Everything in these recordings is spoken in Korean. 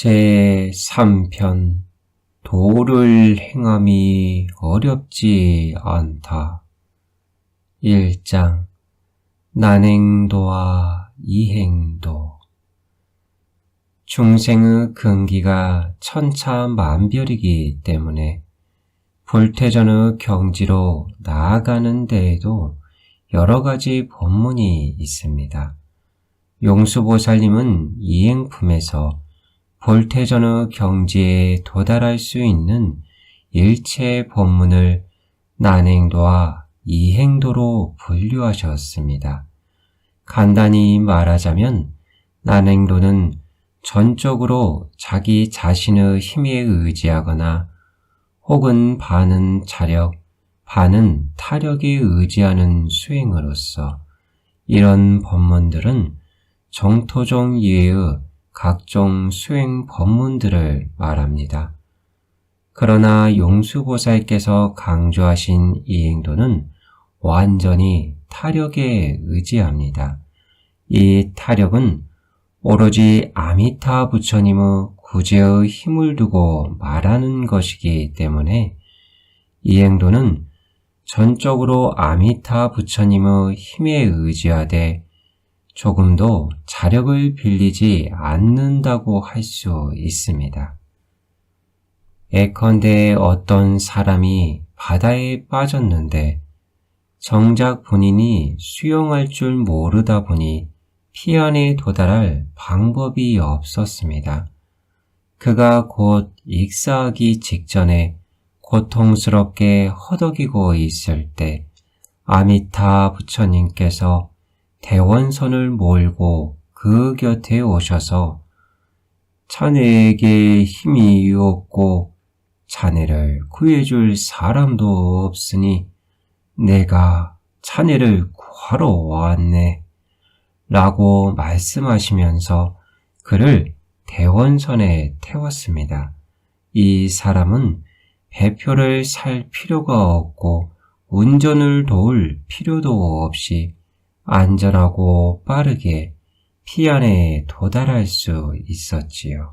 제3편 도를 행함이 어렵지 않다. 1장 난행도와 이행도. 중생의 근기가 천차만별이기 때문에 불태전의 경지로 나아가는 데에도 여러 가지 법문이 있습니다. 용수보살님은 이행품에서 불태전의 경지에 도달할 수 있는 일체 법문을 난행도와 이행도로 분류하셨습니다. 간단히 말하자면 난행도는 전적으로 자기 자신의 힘에 의지하거나 혹은 반은 자력, 반은 타력에 의지하는 수행으로서 이런 법문들은 정토종 이외의 각종 수행 법문들을 말합니다. 그러나 용수보살께서 강조하신 이행도는 완전히 타력에 의지합니다. 이 타력은 오로지 아미타 부처님의 구제의 힘을 두고 말하는 것이기 때문에 이행도는 전적으로 아미타 부처님의 힘에 의지하되 조금도 자력을 빌리지 않는다고 할 수 있습니다. 예컨대 어떤 사람이 바다에 빠졌는데 정작 본인이 수영할 줄 모르다 보니 피안에 도달할 방법이 없었습니다. 그가 곧 익사하기 직전에 고통스럽게 허덕이고 있을 때 아미타 부처님께서 대원선을 몰고 그 곁에 오셔서 자네에게 힘이 없고 자네를 구해줄 사람도 없으니 내가 자네를 구하러 왔네 라고 말씀하시면서 그를 대원선에 태웠습니다. 이 사람은 배표를 살 필요가 없고 운전을 도울 필요도 없이 안전하고 빠르게 피안에 도달할 수 있었지요.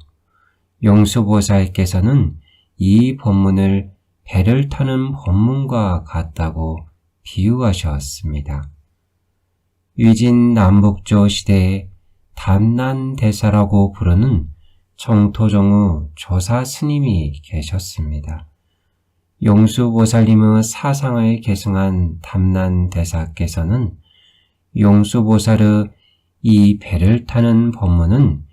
용수보살께서는 이 법문을 배를 타는 법문과 같다고 비유하셨습니다. 위진 남북조 시대에 담난대사라고 부르는 정토종의 조사 스님이 계셨습니다. 용수보살님의 사상을 계승한 담난대사께서는 용수보살의 이 배를 타는 법문은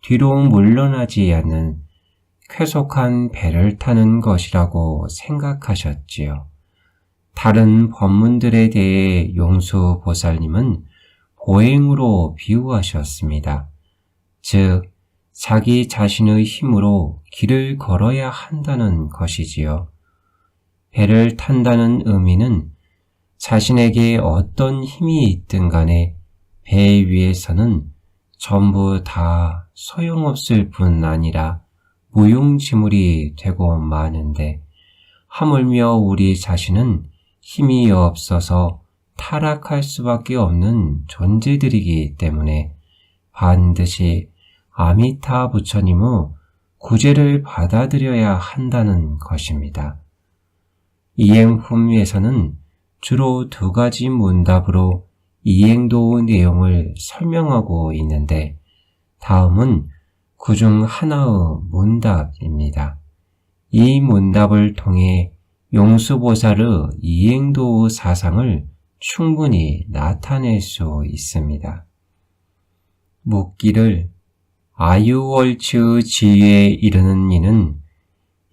뒤로 물러나지 않는 쾌속한 배를 타는 것이라고 생각하셨지요. 다른 법문들에 대해 용수보살님은 보행으로 비유하셨습니다. 즉, 자기 자신의 힘으로 길을 걸어야 한다는 것이지요. 배를 탄다는 의미는 자신에게 어떤 힘이 있든 간에 배 위에서는 전부 다 소용없을 뿐 아니라 무용지물이 되고 마는데 하물며 우리 자신은 힘이 없어서 타락할 수밖에 없는 존재들이기 때문에 반드시 아미타 부처님의 구제를 받아들여야 한다는 것입니다. 이행품에서는 주로 두 가지 문답으로 이행도의 내용을 설명하고 있는데 다음은 그중 하나의 문답입니다. 이 문답을 통해 용수보살의 이행도의 사상을 충분히 나타낼 수 있습니다. 묻기를 아유월치의 지위에 이르는 이는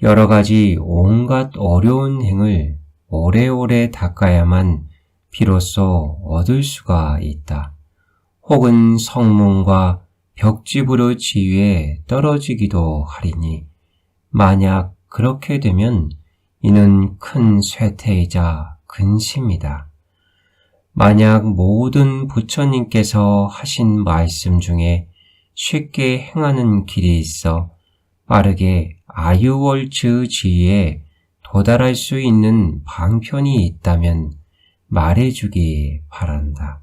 여러 가지 온갖 어려운 행을 오래오래 닦아야만 비로소 얻을 수가 있다. 혹은 성문과 벽지부의 지위에 떨어지기도 하리니 만약 그렇게 되면 이는 큰 쇠퇴이자 근심이다. 만약 모든 부처님께서 하신 말씀 중에 쉽게 행하는 길이 있어 빠르게 아유월츠의 지위에 도달할 수 있는 방편이 있다면 말해주기 바란다.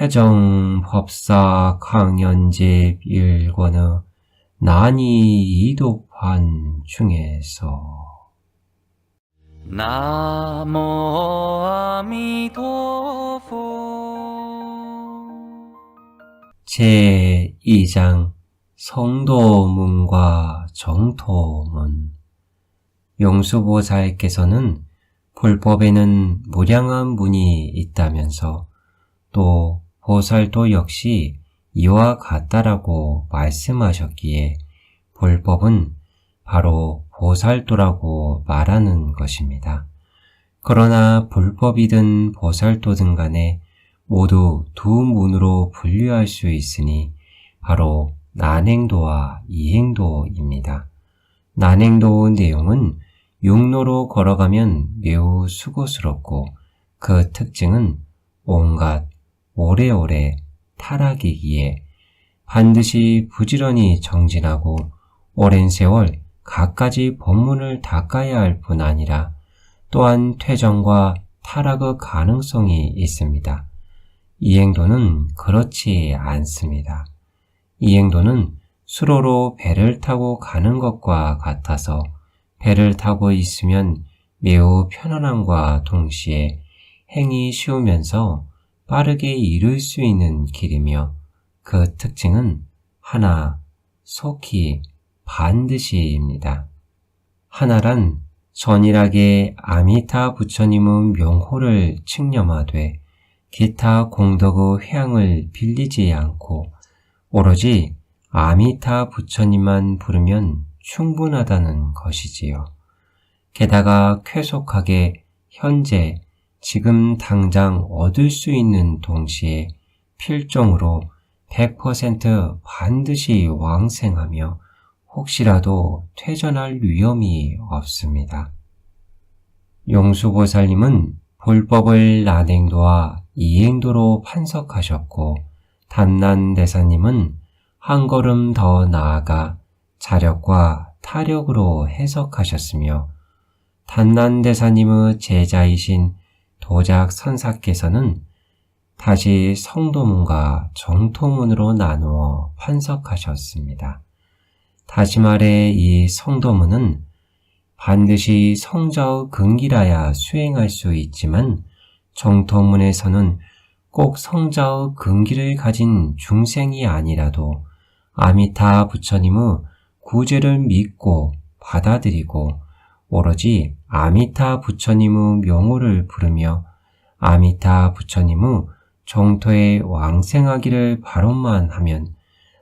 해정법사 강연집 1권의 난이 이독판 중에서 나모 아미도포 제2장 성도문과 정토문. 용수보살께서는 불법에는 무량한 문이 있다면서 또 보살도 역시 이와 같다라고 말씀하셨기에 불법은 바로 보살도라고 말하는 것입니다. 그러나 불법이든 보살도든 간에 모두 두 문으로 분류할 수 있으니 바로 난행도와 이행도입니다. 난행도 내용은 육로로 걸어가면 매우 수고스럽고 그 특징은 온갖 오래오래 타락이기에 반드시 부지런히 정진하고 오랜 세월 갖가지 법문을 닦아야 할 뿐 아니라 또한 퇴정과 타락의 가능성이 있습니다. 이행도는 그렇지 않습니다. 이행도는 수로로 배를 타고 가는 것과 같아서 배를 타고 있으면 매우 편안함과 동시에 행이 쉬우면서 빠르게 이룰 수 있는 길이며 그 특징은 하나, 속히, 반드시입니다. 하나란 전일하게 아미타 부처님의 명호를 칭념하되 기타 공덕의 회향을 빌리지 않고 오로지 아미타 부처님만 부르면 충분하다는 것이지요. 게다가 쾌속하게 현재 지금 당장 얻을 수 있는 동시에 필종으로 100% 반드시 왕생하며 혹시라도 퇴전할 위험이 없습니다. 용수보살님은 불법을 난행도와 이행도로 판석하셨고 단난대사님은 한 걸음 더 나아가 자력과 타력으로 해석하셨으며 단난대사님의 제자이신 도작선사께서는 다시 성도문과 정토문으로 나누어 판석하셨습니다. 다시 말해 이 성도문은 반드시 성자의 근기라야 수행할 수 있지만 정토문에서는 꼭 성자의 근기를 가진 중생이 아니라도 아미타 부처님의 구제를 믿고 받아들이고 오로지 아미타 부처님의 명호를 부르며 아미타 부처님의 정토에 왕생하기를 바로만 하면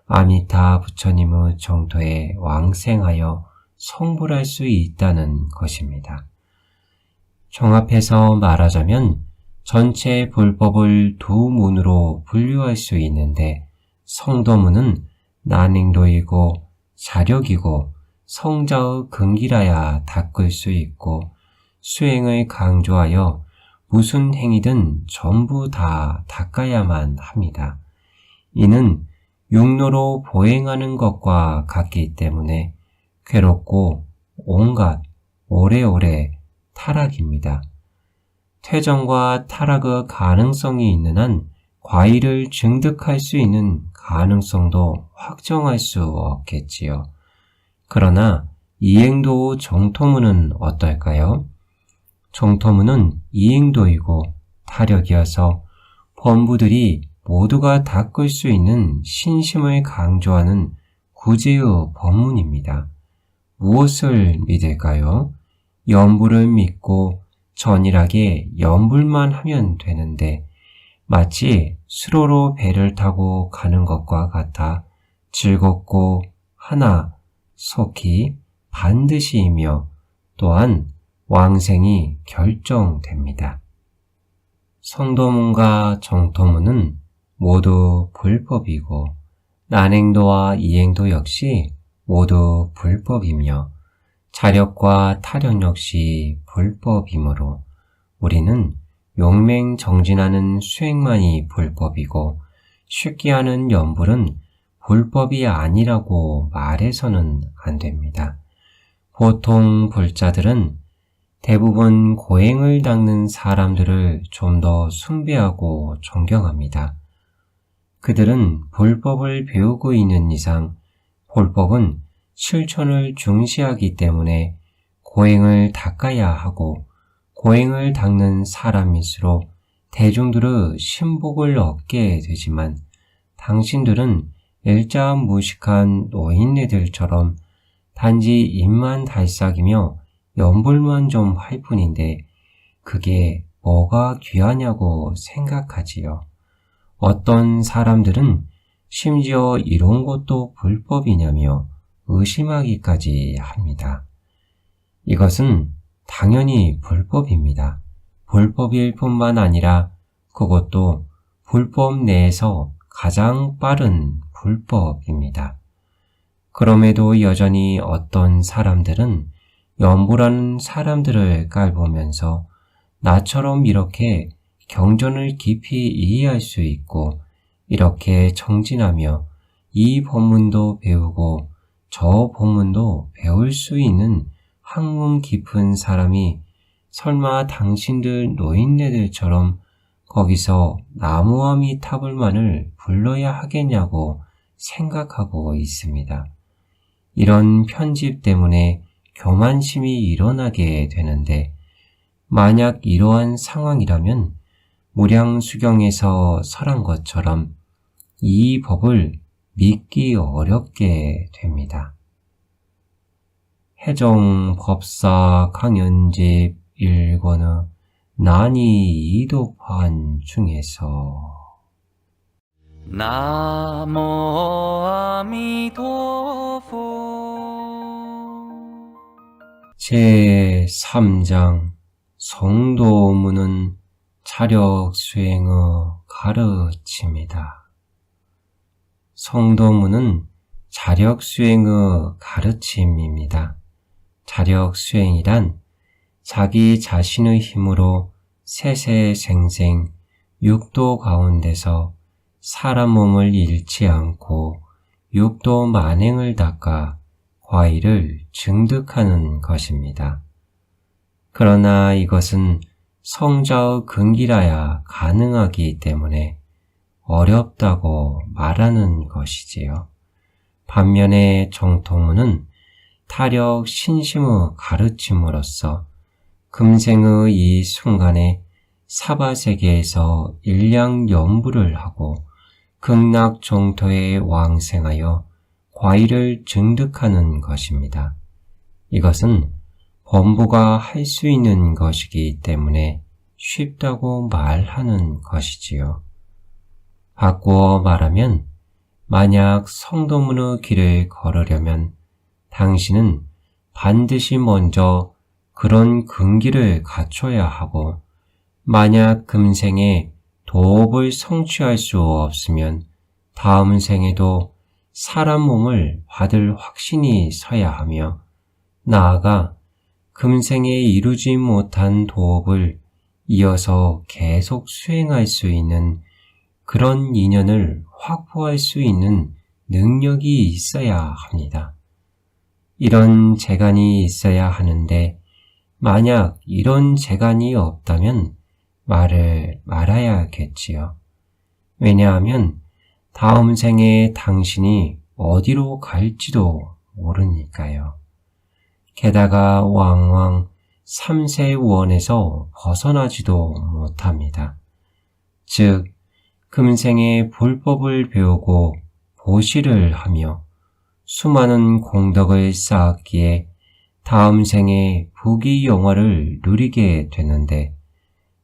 아미타 부처님의 정토에 왕생하여 성불할 수 있다는 것입니다. 종합해서 말하자면 전체 불법을 두 문으로 분류할 수 있는데 성도문은 난행도이고 자력이고 성자의 근기라야 닦을 수 있고 수행을 강조하여 무슨 행위든 전부 다 닦아야만 합니다. 이는 육로로 보행하는 것과 같기 때문에 괴롭고 온갖 오래오래 타락입니다. 퇴정과 타락의 가능성이 있는 한 과일을 증득할 수 있는 가능성도 확정할 수 없겠지요. 그러나 이행도 정토문은 어떨까요? 정토문은 이행도이고 타력이어서 범부들이 모두가 닦을 수 있는 신심을 강조하는 구제의 법문입니다. 무엇을 믿을까요? 염불을 믿고 전일하게 염불만 하면 되는데 마치 수로로 배를 타고 가는 것과 같아 즐겁고 하나, 속히, 반드시이며 또한 왕생이 결정됩니다. 성도문과 정토문은 모두 불법이고 난행도와 이행도 역시 모두 불법이며 자력과 타력 역시 불법이므로 우리는 용맹정진하는 수행만이 불법이고 쉽게 하는 염불은 불법이 아니라고 말해서는 안 됩니다. 보통 불자들은 대부분 고행을 닦는 사람들을 좀 더 숭배하고 존경합니다. 그들은 불법을 배우고 있는 이상 불법은 실천을 중시하기 때문에 고행을 닦아야 하고 고행을 닦는 사람일수록 대중들의 신복을 얻게 되지만 당신들은 일자무식한 노인네들처럼 단지 입만 달싹이며 연불만 좀 할 뿐인데 그게 뭐가 귀하냐고 생각하지요. 어떤 사람들은 심지어 이런 것도 불법이냐며 의심하기까지 합니다. 이것은 당연히 불법입니다. 불법일 뿐만 아니라 그것도 불법 내에서 가장 빠른 불법입니다. 그럼에도 여전히 어떤 사람들은 연보라는 사람들을 깔보면서 나처럼 이렇게 경전을 깊이 이해할 수 있고 이렇게 정진하며 이 법문도 배우고 저 법문도 배울 수 있는 학문 깊은 사람이 설마 당신들 노인네들처럼 거기서 나무아미타불만을 불러야 하겠냐고 생각하고 있습니다. 이런 편집 때문에 교만심이 일어나게 되는데 만약 이러한 상황이라면 무량수경에서 설한 것처럼 이 법을 믿기 어렵게 됩니다. 해종 법사 강연집 1권의 난이 이도판 중에서 나모 아미도포 제3장 성도무는 자력수행의 가르침이다. 성도무는 자력수행의 가르침입니다. 자력수행이란 자기 자신의 힘으로 세세생생 육도 가운데서 사람 몸을 잃지 않고 육도 만행을 닦아 과의를 증득하는 것입니다. 그러나 이것은 성자의 근기라야 가능하기 때문에 어렵다고 말하는 것이지요. 반면에 정통문은 타력 신심의 가르침으로써 금생의 이 순간에 사바세계에서 일량연부를 하고 극락정토에 왕생하여 과의를 증득하는 것입니다. 이것은 범부가 할 수 있는 것이기 때문에 쉽다고 말하는 것이지요. 바꾸어 말하면 만약 성도문의 길을 걸으려면 당신은 반드시 먼저 그런 근기를 갖춰야 하고 만약 금생에 도업을 성취할 수 없으면 다음 생에도 사람 몸을 받을 확신이 서야 하며 나아가 금생에 이루지 못한 도업을 이어서 계속 수행할 수 있는 그런 인연을 확보할 수 있는 능력이 있어야 합니다. 이런 재간이 있어야 하는데 만약 이런 재간이 없다면 말을 말아야겠지요. 왜냐하면 다음 생에 당신이 어디로 갈지도 모르니까요. 게다가 왕왕 3세원에서 벗어나지도 못합니다. 즉 금생에 불법을 배우고 보시를 하며 수많은 공덕을 쌓았기에 다음 생에 부귀 영화를 누리게 되는데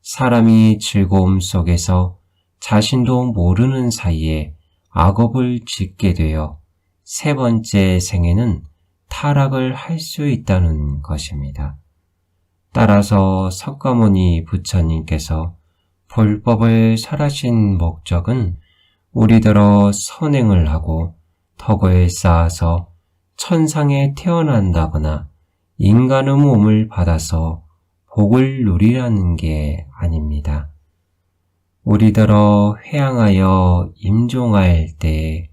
사람이 즐거움 속에서 자신도 모르는 사이에 악업을 짓게 되어 세 번째 생에는 타락을 할 수 있다는 것입니다. 따라서 석가모니 부처님께서 불법을 설하신 목적은 우리더러 선행을 하고 덕을 쌓아서 천상에 태어난다거나 인간의 몸을 받아서 복을 누리라는 게 아닙니다. 우리더러 회양하여 임종할 때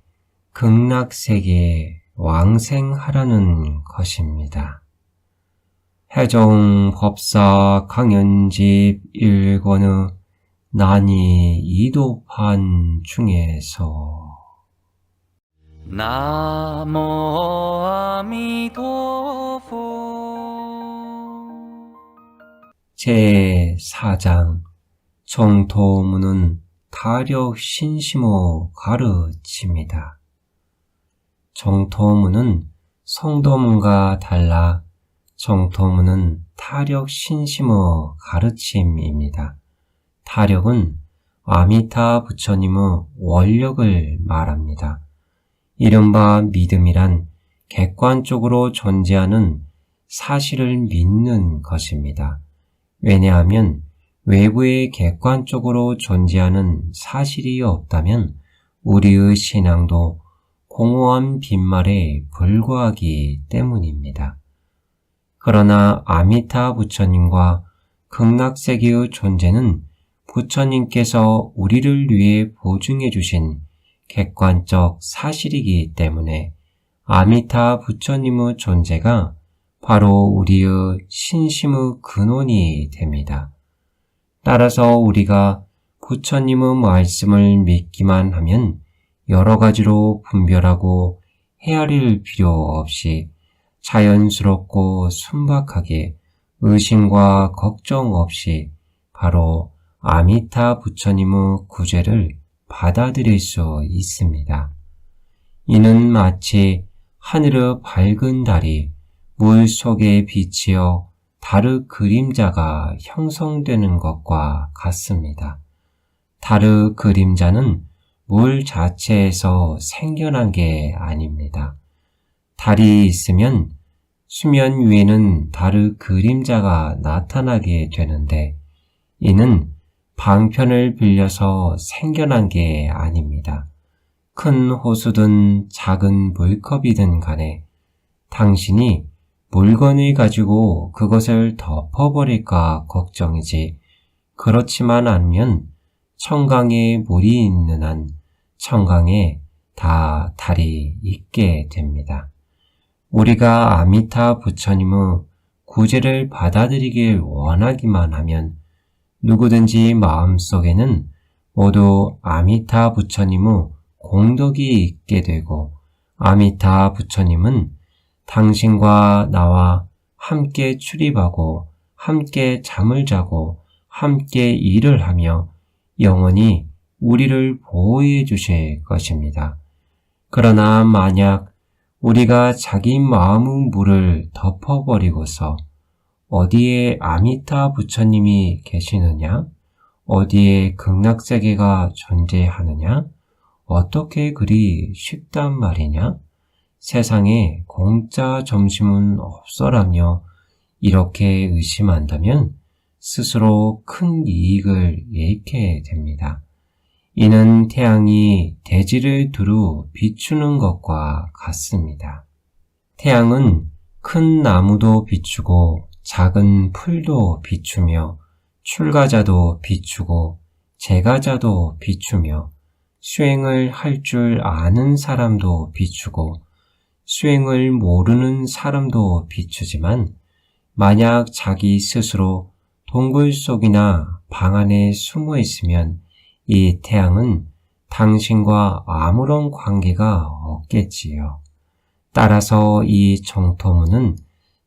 극락세계에 왕생하라는 것입니다. 해종 법사 강연집 1권의 난이 이도판 중에서 나모 아미도포 제4장 정토문은 타력 신심의 가르침이다. 정토문은 성도문과 달라 정토문은 타력 신심의 가르침입니다. 타력은 아미타 부처님의 원력을 말합니다. 이른바 믿음이란 객관적으로 존재하는 사실을 믿는 것입니다. 왜냐하면 외부에 객관적으로 존재하는 사실이 없다면 우리의 신앙도 공허한 빈말에 불과하기 때문입니다. 그러나 아미타 부처님과 극락세계의 존재는 부처님께서 우리를 위해 보증해 주신 객관적 사실이기 때문에 아미타 부처님의 존재가 바로 우리의 신심의 근원이 됩니다. 따라서 우리가 부처님의 말씀을 믿기만 하면 여러 가지로 분별하고 헤아릴 필요 없이 자연스럽고 순박하게 의심과 걱정 없이 바로 아미타 부처님의 구제를 받아들일 수 있습니다. 이는 마치 하늘의 밝은 달이 물 속에 비치어 달의 그림자가 형성되는 것과 같습니다. 달의 그림자는 물 자체에서 생겨난 게 아닙니다. 달이 있으면 수면 위에는 달의 그림자가 나타나게 되는데 이는 방편을 빌려서 생겨난 게 아닙니다. 큰 호수든 작은 물컵이든 간에 당신이 물건을 가지고 그것을 덮어버릴까 걱정이지 그렇지만 않으면 청강에 물이 있는 한 청강에 다 달이 있게 됩니다. 우리가 아미타 부처님의 구제를 받아들이길 원하기만 하면 누구든지 마음속에는 모두 아미타 부처님의 공덕이 있게 되고 아미타 부처님은 당신과 나와 함께 출입하고 함께 잠을 자고 함께 일을 하며 영원히 우리를 보호해 주실 것입니다. 그러나 만약 우리가 자기 마음의 물을 덮어버리고서 어디에 아미타 부처님이 계시느냐? 어디에 극락세계가 존재하느냐? 어떻게 그리 쉽단 말이냐? 세상에 공짜 점심은 없어라며 이렇게 의심한다면 스스로 큰 이익을 잃게 됩니다. 이는 태양이 대지를 두루 비추는 것과 같습니다. 태양은 큰 나무도 비추고 작은 풀도 비추며 출가자도 비추고 재가자도 비추며 수행을 할 줄 아는 사람도 비추고 수행을 모르는 사람도 비추지만 만약 자기 스스로 동굴 속이나 방 안에 숨어 있으면 이 태양은 당신과 아무런 관계가 없겠지요. 따라서 이 정토문은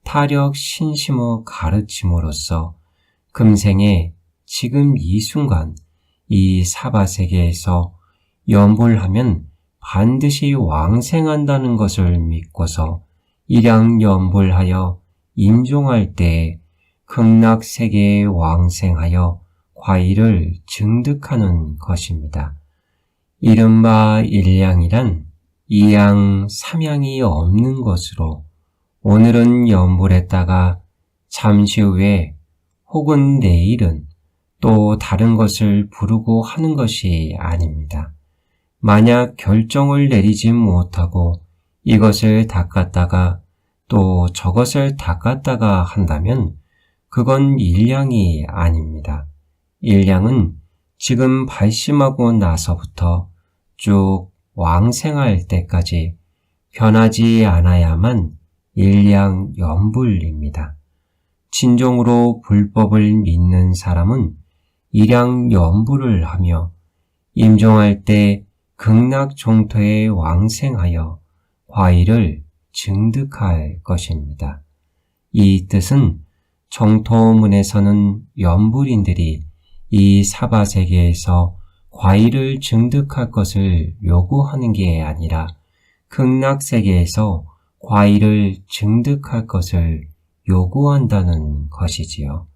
타력 신심의 가르침으로써 금생에 지금 이 순간 이 사바세계에서 연불하면 반드시 왕생한다는 것을 믿고서 일양연불하여 임종할 때에 극락세계에 왕생하여 과일을 증득하는 것입니다. 이른바 일양이란 이양, 삼양이 없는 것으로 오늘은 연불했다가 잠시 후에 혹은 내일은 또 다른 것을 부르고 하는 것이 아닙니다. 만약 결정을 내리지 못하고 이것을 닦았다가 또 저것을 닦았다가 한다면 그건 일양이 아닙니다. 일양은 지금 발심하고 나서부터 쭉 왕생할 때까지 변하지 않아야만 일양연불입니다. 진정으로 불법을 믿는 사람은 일양 연부를 하며 임종할 때 극락정토에 왕생하여 과일을 증득할 것입니다. 이 뜻은 정토문에서는 연불인들이 이 사바세계에서 과일을 증득할 것을 요구하는 게 아니라 극락세계에서 과일을 증득할 것을 요구한다는 것이지요.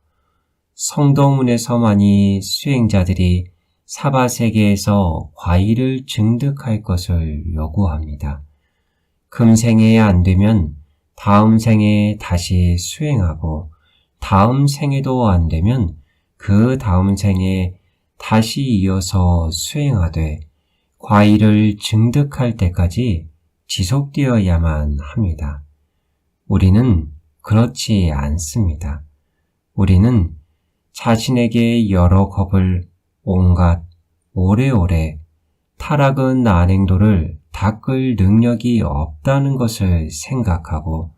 성도문에서만이 수행자들이 사바세계에서 과일을 증득할 것을 요구합니다. 금생에 안 되면 다음 생에 다시 수행하고 다음 생에도 안 되면 그 다음 생에 다시 이어서 수행하되 과일을 증득할 때까지 지속되어야만 합니다. 우리는 그렇지 않습니다. 우리는 자신에게 여러 겁을 온갖 오래오래 타락은 난행도를 닦을 능력이 없다는 것을 생각하고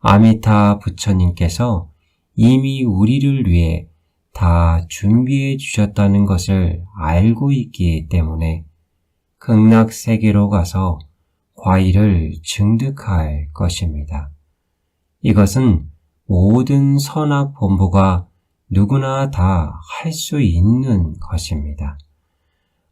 아미타 부처님께서 이미 우리를 위해 다 준비해 주셨다는 것을 알고 있기 때문에 극락세계로 가서 과일을 증득할 것입니다. 이것은 모든 선악 본부가 누구나 다 할 수 있는 것입니다.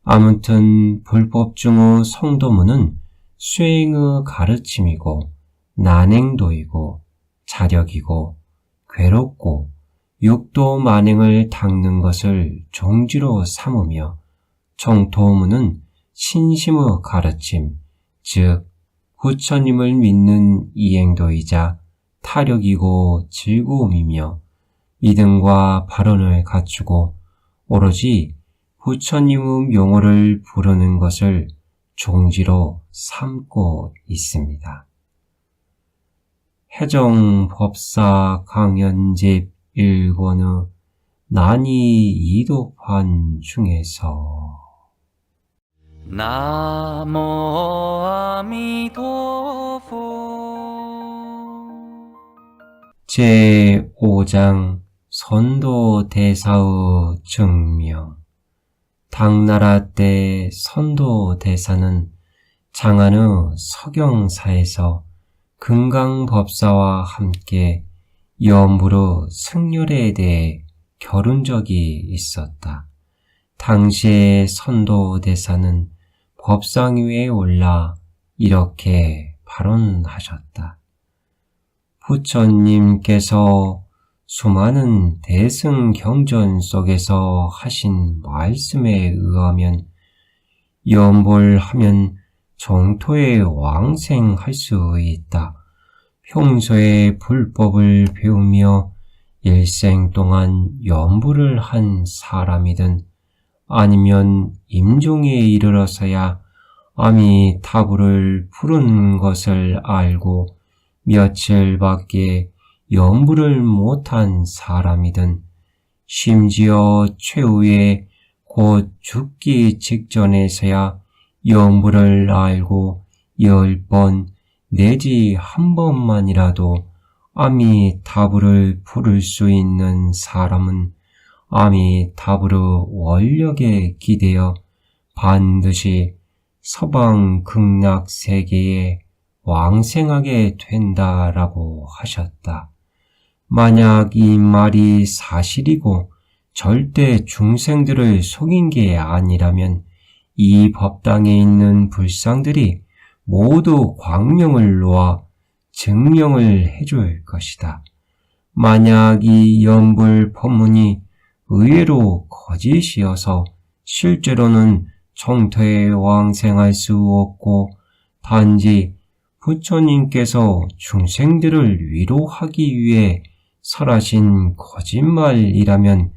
아무튼 불법 중의 성도문은 수행의 가르침이고 난행도이고 자력이고 괴롭고 육도 만행을 닦는 것을 종지로 삼으며 정토문은 신심의 가르침, 즉 부처님을 믿는 이행도이자 타력이고 즐거움이며 믿음과 발언을 갖추고 오로지 부처님의 명호를 부르는 것을 종지로 삼고 있습니다. 해정법사 강연집 1권의 난이 이도판 중에서 나모 아미도포 제5장 선도대사의 증명. 당나라 때 선도대사는 장안의 서경사에서 금강법사와 함께 연부로 승렬에 대해 겨룬 적이 있었다. 당시의 선도대사는 법상 위에 올라 이렇게 발언하셨다. 부처님께서 수많은 대승경전 속에서 하신 말씀에 의하면 연불하면 정토에 왕생할 수 있다. 평소에 불법을 배우며 일생 동안 연불을 한 사람이든 아니면 임종에 이르러서야 아미타불을 부르는 것을 알고 며칠밖에 연불을 못한 사람이든 심지어 최후에 곧 죽기 직전에서야 연불을 알고 10번 내지 한 번만이라도 아미타불을 부를 수 있는 사람은 아미타불의 원력에 기대어 반드시 서방 극락세계에 왕생하게 된다라고 하셨다. 만약 이 말이 사실이고 절대 중생들을 속인 게 아니라면 이 법당에 있는 불상들이 모두 광명을 놓아 증명을 해줄 것이다. 만약 이 연불 법문이 의외로 거짓이어서 실제로는 정토에 왕생할 수 없고 단지 부처님께서 중생들을 위로하기 위해 설하신 거짓말이라면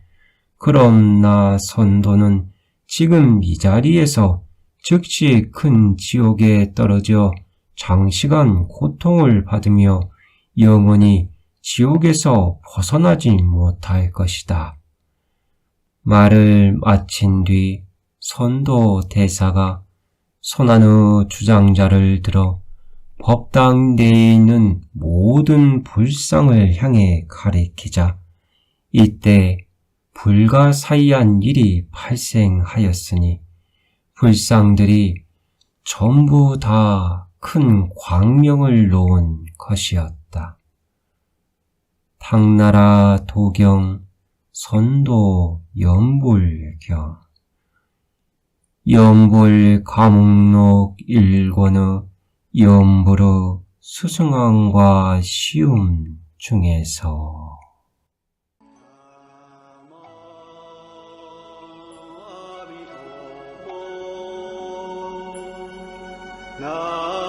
그럼 나 선도는 지금 이 자리에서 즉시 큰 지옥에 떨어져 장시간 고통을 받으며 영원히 지옥에서 벗어나지 못할 것이다. 말을 마친 뒤 선도 대사가 선안의 주장자를 들어 법당 내에 있는 모든 불상을 향해 가리키자 이때 불가사의한 일이 발생하였으니 불상들이 전부 다 큰 광명을 놓은 것이었다. 당나라 도경 선도 연불경 연불 과목록 1권의 연불의 수승왕과 시움 중에서 나모